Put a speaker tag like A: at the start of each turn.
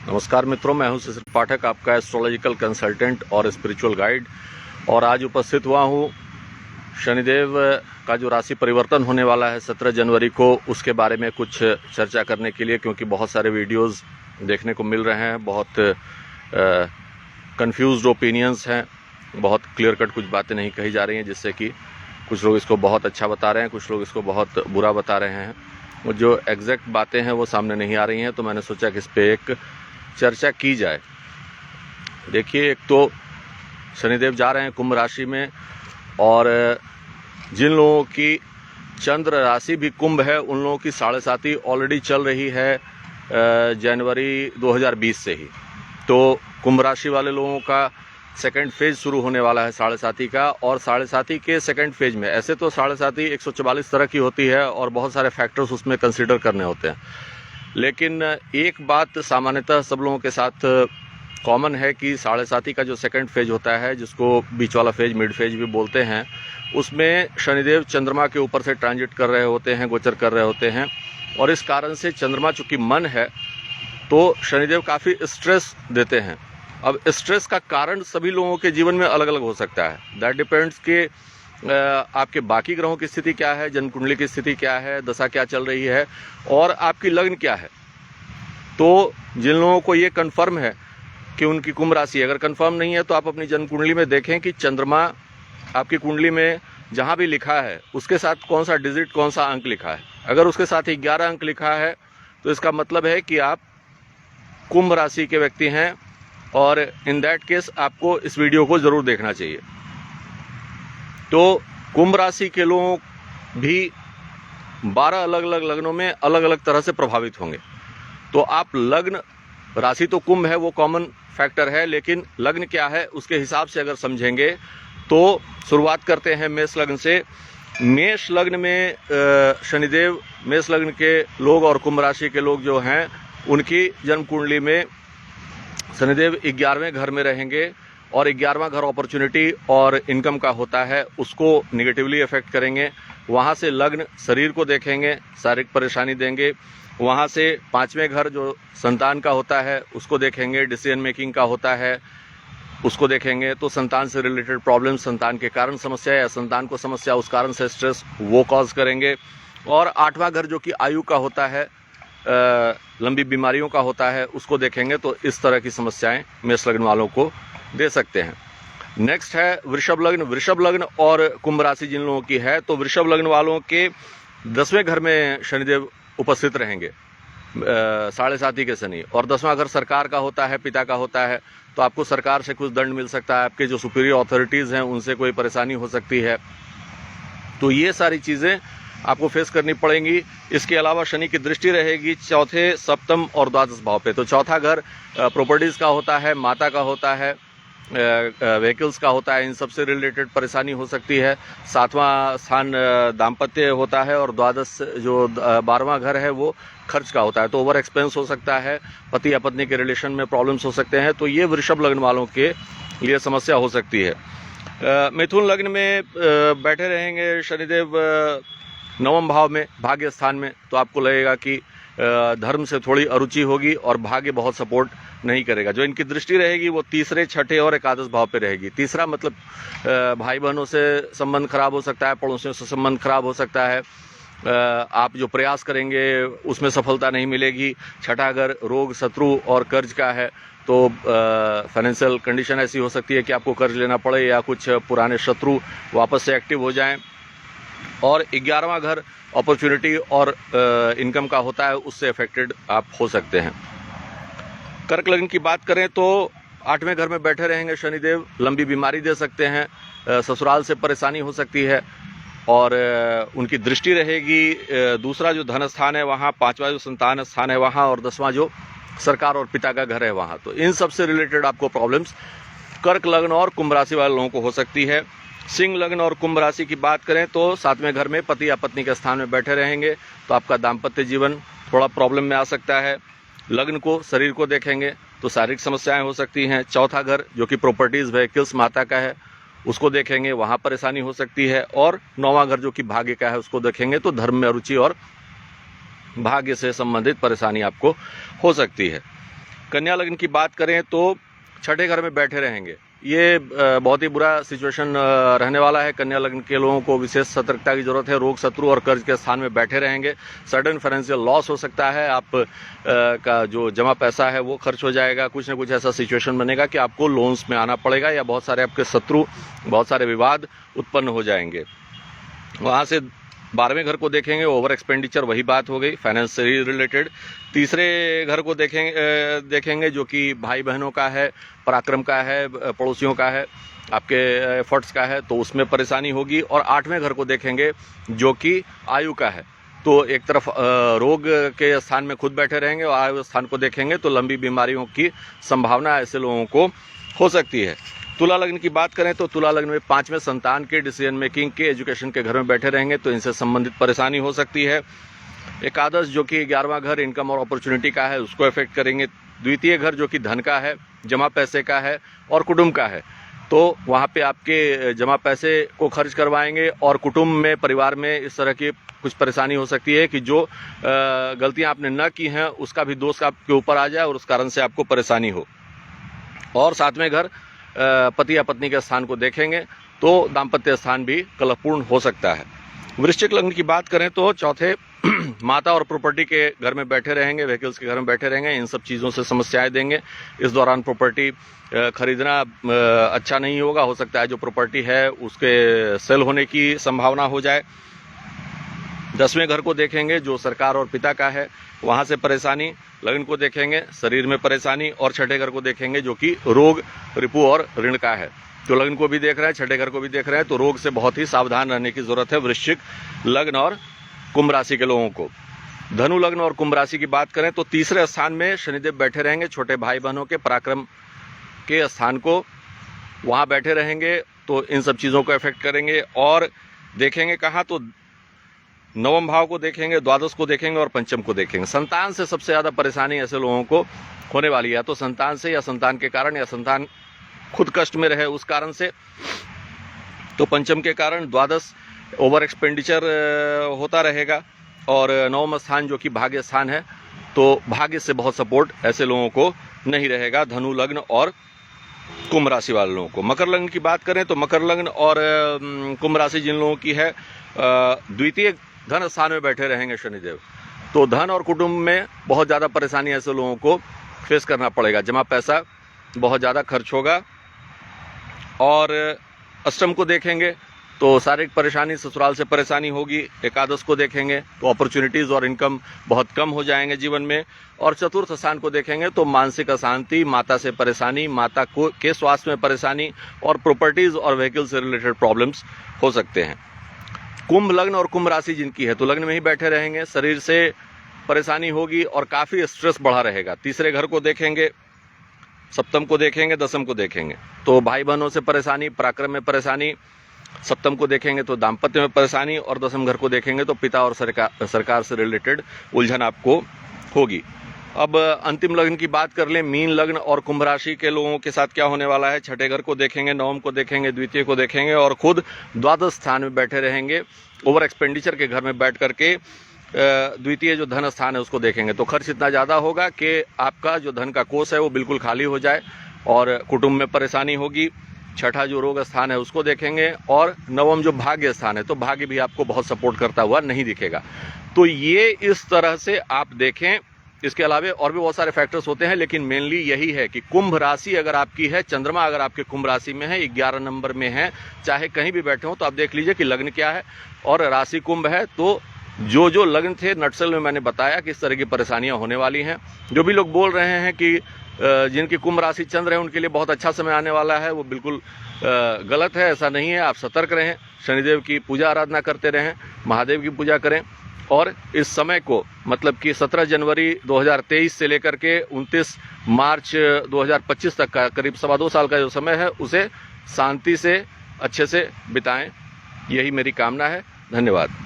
A: नमस्कार मित्रों, मैं हूं शिशिर पाठक, आपका एस्ट्रोलॉजिकल कंसल्टेंट और स्पिरिचुअल गाइड। और आज उपस्थित हुआ हूं शनिदेव का जो राशि परिवर्तन होने वाला है 17 जनवरी को, उसके बारे में कुछ चर्चा करने के लिए, क्योंकि बहुत सारे वीडियोस देखने को मिल रहे हैं, बहुत कंफ्यूज्ड ओपिनियंस हैं, बहुत क्लियर कट कुछ बातें नहीं कही जा रही हैं, जिससे कि कुछ लोग इसको बहुत अच्छा बता रहे हैं, कुछ लोग इसको बहुत बुरा बता रहे हैं। वो जो एग्जैक्ट बातें हैं वो सामने नहीं आ रही हैं, तो मैंने सोचा कि इस पर एक चर्चा की जाए। देखिए, एक तो शनिदेव जा रहे हैं कुंभ राशि में, और जिन लोगों की चंद्र राशि भी कुंभ है उन लोगों की 7.5 ऑलरेडी चल रही है जनवरी 2020 से ही। तो कुंभ राशि वाले लोगों का सेकंड फेज शुरू होने वाला है 7.5 का, और 7.5 के सेकंड फेज में ऐसे तो 7.5 144 तरह की होती है और बहुत सारे फैक्टर्स उसमें कंसिडर करने होते हैं, लेकिन एक बात सामान्यतः सब लोगों के साथ कॉमन है कि 7.5 का जो सेकंड फेज होता है, जिसको बीच वाला फेज, मिड फेज भी बोलते हैं, उसमें शनिदेव चंद्रमा के ऊपर से ट्रांजिट कर रहे होते हैं, गोचर कर रहे होते हैं। और इस कारण से चंद्रमा चूंकि मन है तो शनिदेव काफ़ी स्ट्रेस देते हैं। अब स्ट्रेस का कारण सभी लोगों के जीवन में अलग अलग हो सकता है। दैट डिपेंड्स कि आपके बाकी ग्रहों की स्थिति क्या है, जन्म कुंडली की स्थिति क्या है, दशा क्या चल रही है, और आपकी लग्न क्या है। तो जिन लोगों को ये कंफर्म है कि उनकी कुंभ राशि, अगर कंफर्म नहीं है तो आप अपनी जन्म कुंडली में देखें कि चंद्रमा आपकी कुंडली में जहाँ भी लिखा है उसके साथ कौन सा डिजिट, कौन सा अंक लिखा है। अगर उसके साथ 11 अंक लिखा है तो इसका मतलब है कि आप कुंभ राशि के व्यक्ति हैं, और इन दैट केस आपको इस वीडियो को जरूर देखना चाहिए। तो कुंभ राशि के लोग भी 12 अलग अलग लग्नों में अलग अलग तरह से प्रभावित होंगे। तो आप लग्न, राशि तो कुंभ है, वो कॉमन फैक्टर है, लेकिन लग्न क्या है उसके हिसाब से अगर समझेंगे तो शुरुआत करते हैं मेष लग्न से। मेष लग्न में शनिदेव, मेष लग्न के लोग और कुंभ राशि के लोग जो हैं उनकी जन्म कुंडली में शनिदेव 11वें घर में रहेंगे, और 11वां घर अपॉर्चुनिटी और इनकम का होता है, उसको निगेटिवली इफेक्ट करेंगे। वहाँ से लग्न शरीर को देखेंगे, शारीरिक परेशानी देंगे। वहाँ से 5वें घर जो संतान का होता है उसको देखेंगे, डिसीजन मेकिंग का होता है उसको देखेंगे। तो संतान से रिलेटेड प्रॉब्लम, संतान के कारण समस्या या संतान को समस्या, उस कारण से स्ट्रेस वो कॉज करेंगे। और 8वां घर जो कि आयु का होता है, लंबी बीमारियों का होता है, उसको देखेंगे। तो इस तरह की समस्याएं मेष लग्न वालों को दे सकते हैं। नेक्स्ट है वृषभ लग्न। वृषभ लग्न और कुंभ राशि जिन लोगों की है, तो वृषभ लग्न वालों के 10वें घर में शनिदेव उपस्थित रहेंगे, 7.5 के शनि। और 10वां घर सरकार का होता है, पिता का होता है। तो आपको सरकार से कुछ दंड मिल सकता है, आपके जो सुपीरियर अथॉरिटीज़ हैं उनसे कोई परेशानी हो सकती है। तो ये सारी चीज़ें आपको फेस करनी पड़ेंगी। इसके अलावा शनि की दृष्टि रहेगी 4थे, सप्तम और द्वादश भाव पे। तो चौथा घर प्रॉपर्टीज़ का होता है, माता का होता है, व्हीकल्स का होता है, इन सबसे रिलेटेड परेशानी हो सकती है। 7वां स्थान दाम्पत्य होता है, और द्वादश जो 12वां घर है वो खर्च का होता है। तो ओवर एक्सपेंस हो सकता है, पति या पत्नी के रिलेशन में प्रॉब्लम्स हो सकते हैं। तो ये वृषभ लग्न वालों के लिए समस्या हो सकती है। मिथुन लग्न में बैठे रहेंगे शनिदेव 9वें भाव में, भाग्य स्थान में। तो आपको लगेगा कि धर्म से थोड़ी अरुचि होगी और भाग्य बहुत सपोर्ट नहीं करेगा। जो इनकी दृष्टि रहेगी वो 3रे, 6ठे और एकादश भाव पे रहेगी। तीसरा मतलब भाई बहनों से संबंध खराब हो सकता है, पड़ोसियों से संबंध खराब हो सकता है, आप जो प्रयास करेंगे उसमें सफलता नहीं मिलेगी। 6ठा घर रोग, शत्रु और कर्ज का है। तो फाइनेंशियल कंडीशन ऐसी हो सकती है कि आपको कर्ज लेना पड़े, या कुछ पुराने शत्रु वापस से एक्टिव हो जाएं। और 11वां घर अपॉर्चुनिटी और इनकम का होता है, उससे अफेक्टेड आप हो सकते हैं। कर्क लग्न की बात करें तो 8वें घर में बैठे रहेंगे शनिदेव, लंबी बीमारी दे सकते हैं, ससुराल से परेशानी हो सकती है, और उनकी दृष्टि रहेगी दूसरा जो धन स्थान है वहाँ, 5वां जो संतान स्थान है वहाँ, और 10वां जो सरकार और पिता का घर है वहाँ। तो इन सब से रिलेटेड आपको प्रॉब्लम्स कर्क लग्न और कुंभ राशि वाले लोगों को हो सकती है। सिंह लग्न और कुंभ राशि की बात करें तो 7वें घर में पति या पत्नी के स्थान में बैठे रहेंगे, तो आपका दाम्पत्य जीवन थोड़ा प्रॉब्लम में आ सकता है। लग्न को, शरीर को देखेंगे तो शारीरिक समस्याएं हो सकती हैं। चौथा घर जो कि प्रॉपर्टीज, व्हीकल्स, माता का है, उसको देखेंगे, वहाँ परेशानी हो सकती है। और 9वां घर जो कि भाग्य का है उसको देखेंगे तो धर्म में रुचि और भाग्य से संबंधित परेशानी आपको हो सकती है। कन्या लग्न की बात करें तो छठे घर में बैठे रहेंगे, ये बहुत ही बुरा सिचुएशन रहने वाला है। कन्या लग्न के लोगों को विशेष सतर्कता की जरूरत है। रोग, शत्रु और कर्ज के स्थान में बैठे रहेंगे। सडन फाइनेंशियल लॉस हो सकता है। आप का जो जमा पैसा है वो खर्च हो जाएगा। कुछ ना कुछ ऐसा सिचुएशन बनेगा कि आपको लोन्स में आना पड़ेगा, या बहुत सारे आपके शत्रु, बहुत सारे विवाद उत्पन्न हो जाएंगे। वहाँ से 12वें घर को देखेंगे, ओवर एक्सपेंडिचर, वही बात हो गई, फाइनेंस से रिलेटेड। तीसरे घर को देखेंगे जो कि भाई बहनों का है, पराक्रम का है, पड़ोसियों का है, आपके एफर्ट्स का है, तो उसमें परेशानी होगी। और 8वें घर को देखेंगे जो कि आयु का है, तो एक तरफ रोग के स्थान में खुद बैठे रहेंगे, और आयु स्थान को देखेंगे तो लंबी बीमारियों की संभावना ऐसे लोगों को हो सकती है। तुला लग्न की बात करें तो तुला लग्न में 5वें संतान के, डिसीजन मेकिंग के, एजुकेशन के घर में बैठे रहेंगे, तो इनसे संबंधित परेशानी हो सकती है। एकादश जो कि 11वां घर इनकम और अपॉर्चुनिटी का है, उसको इफेक्ट करेंगे। द्वितीय घर जो कि धन का है, जमा पैसे का है और कुटुंब का है, तो वहाँ पे आपके जमा पैसे को खर्च करवाएंगे। और कुटुंब में, परिवार में इस तरह की कुछ परेशानी हो सकती है कि जो गलतियाँ आपने न की हैं उसका भी दोष आपके ऊपर आ जाए और उस कारण से आपको परेशानी हो। और 7वें घर पति या पत्नी के स्थान को देखेंगे तो दाम्पत्य स्थान भी कलहपूर्ण हो सकता है। वृश्चिक लग्न की बात करें तो चौथे माता और प्रॉपर्टी के घर में बैठे रहेंगे, व्हीकल्स के घर में बैठे रहेंगे, इन सब चीज़ों से समस्याएं देंगे। इस दौरान प्रॉपर्टी खरीदना अच्छा नहीं होगा, हो सकता है जो प्रॉपर्टी है उसके सेल होने की संभावना हो जाए। 10वें घर को देखेंगे जो सरकार और पिता का है, वहाँ से परेशानी। लग्न को देखेंगे, शरीर में परेशानी। और छठे घर को देखेंगे जो कि रोग, रिपु और ऋण का है। तो लग्न को भी देख रहे हैं, छठे घर को भी देख रहे हैं, तो रोग से बहुत ही सावधान रहने की जरूरत है वृश्चिक लग्न और कुंभ राशि के लोगों को। धनु लग्न और कुंभ राशि की बात करें तो तीसरे स्थान में शनिदेव बैठे रहेंगे, छोटे भाई बहनों के पराक्रम के स्थान को वहाँ बैठे रहेंगे, तो इन सब चीज़ों को इफेक्ट करेंगे। और देखेंगे कहाँ, तो 9वें भाव को देखेंगे, द्वादश को देखेंगे और पंचम को देखेंगे। संतान से सबसे ज़्यादा परेशानी ऐसे लोगों को होने वाली है, तो संतान से, या संतान के कारण, या संतान खुद कष्ट में रहे उस कारण से। तो पंचम के कारण द्वादश ओवर एक्सपेंडिचर होता रहेगा। और 9वां स्थान जो कि भाग्य स्थान है, तो भाग्य से बहुत सपोर्ट ऐसे लोगों को नहीं रहेगा, धनु लग्न और कुंभ राशि वाले लोगों को। मकर लग्न की बात करें तो मकर लग्न और कुंभ राशि जिन लोगों की है, द्वितीय धन स्थान में बैठे रहेंगे शनिदेव, तो धन और कुटुंब में बहुत ज़्यादा परेशानी ऐसे लोगों को फेस करना पड़ेगा। जमा पैसा बहुत ज़्यादा खर्च होगा। और अष्टम को देखेंगे तो शारीरिक परेशानी, ससुराल से परेशानी होगी। एकादश को देखेंगे तो अपॉर्चुनिटीज़ और इनकम बहुत कम हो जाएंगे जीवन में। और चतुर्थ स्थान को देखेंगे तो मानसिक अशांति, माता से परेशानी, माता को के स्वास्थ्य में परेशानी और प्रॉपर्टीज़ और व्हीकल से रिलेटेड प्रॉब्लम्स हो सकते हैं। कुंभ लग्न और कुंभ राशि जिनकी है, तो लग्न में ही बैठे रहेंगे, शरीर से परेशानी होगी और काफ़ी स्ट्रेस बढ़ा रहेगा। तीसरे घर को देखेंगे, सप्तम को देखेंगे, दसम को देखेंगे तो भाई बहनों से परेशानी, पराक्रम में परेशानी। सप्तम को देखेंगे तो दाम्पत्य में परेशानी, और दसम घर को देखेंगे तो पिता और सरकार से रिलेटेड उलझन आपको होगी। अब अंतिम लग्न की बात कर लें, मीन लग्न और कुंभ राशि के लोगों के साथ क्या होने वाला है। छठे घर को देखेंगे, नवम को देखेंगे, द्वितीय को देखेंगे और खुद द्वादश स्थान में बैठे रहेंगे। ओवर एक्सपेंडिचर के घर में बैठ करके द्वितीय जो धन स्थान है उसको देखेंगे, तो खर्च इतना ज़्यादा होगा कि आपका जो धन का कोष है वो बिल्कुल खाली हो जाए और कुटुंब में परेशानी होगी। छठा जो रोग स्थान है उसको देखेंगे, और नवम जो भाग्य स्थान है, तो भाग्य भी आपको बहुत सपोर्ट करता हुआ नहीं दिखेगा। तो ये इस तरह से आप देखें। इसके अलावा और भी बहुत सारे फैक्टर्स होते हैं, लेकिन मेनली यही है कि कुंभ राशि अगर आपकी है, चंद्रमा अगर आपके कुंभ राशि में है, 11 नंबर में है, चाहे कहीं भी बैठे हो, तो आप देख लीजिए कि लग्न क्या है और राशि कुंभ है। तो जो लग्न थे नटसेल में मैंने बताया कि इस तरह की परेशानियां होने वाली हैं। जो भी लोग बोल रहे हैं कि जिनकी कुंभ राशि चंद्र है उनके लिए बहुत अच्छा समय आने वाला है, वो बिल्कुल गलत है, ऐसा नहीं है। आप सतर्क रहें, शनिदेव की पूजा आराधना करते रहें, महादेव की पूजा करें, और इस समय को मतलब कि 17 जनवरी 2023 से लेकर के 29 मार्च 2025 तक का करीब 2.25 साल का जो समय है उसे शांति से अच्छे से बिताएं, यही मेरी कामना है। धन्यवाद।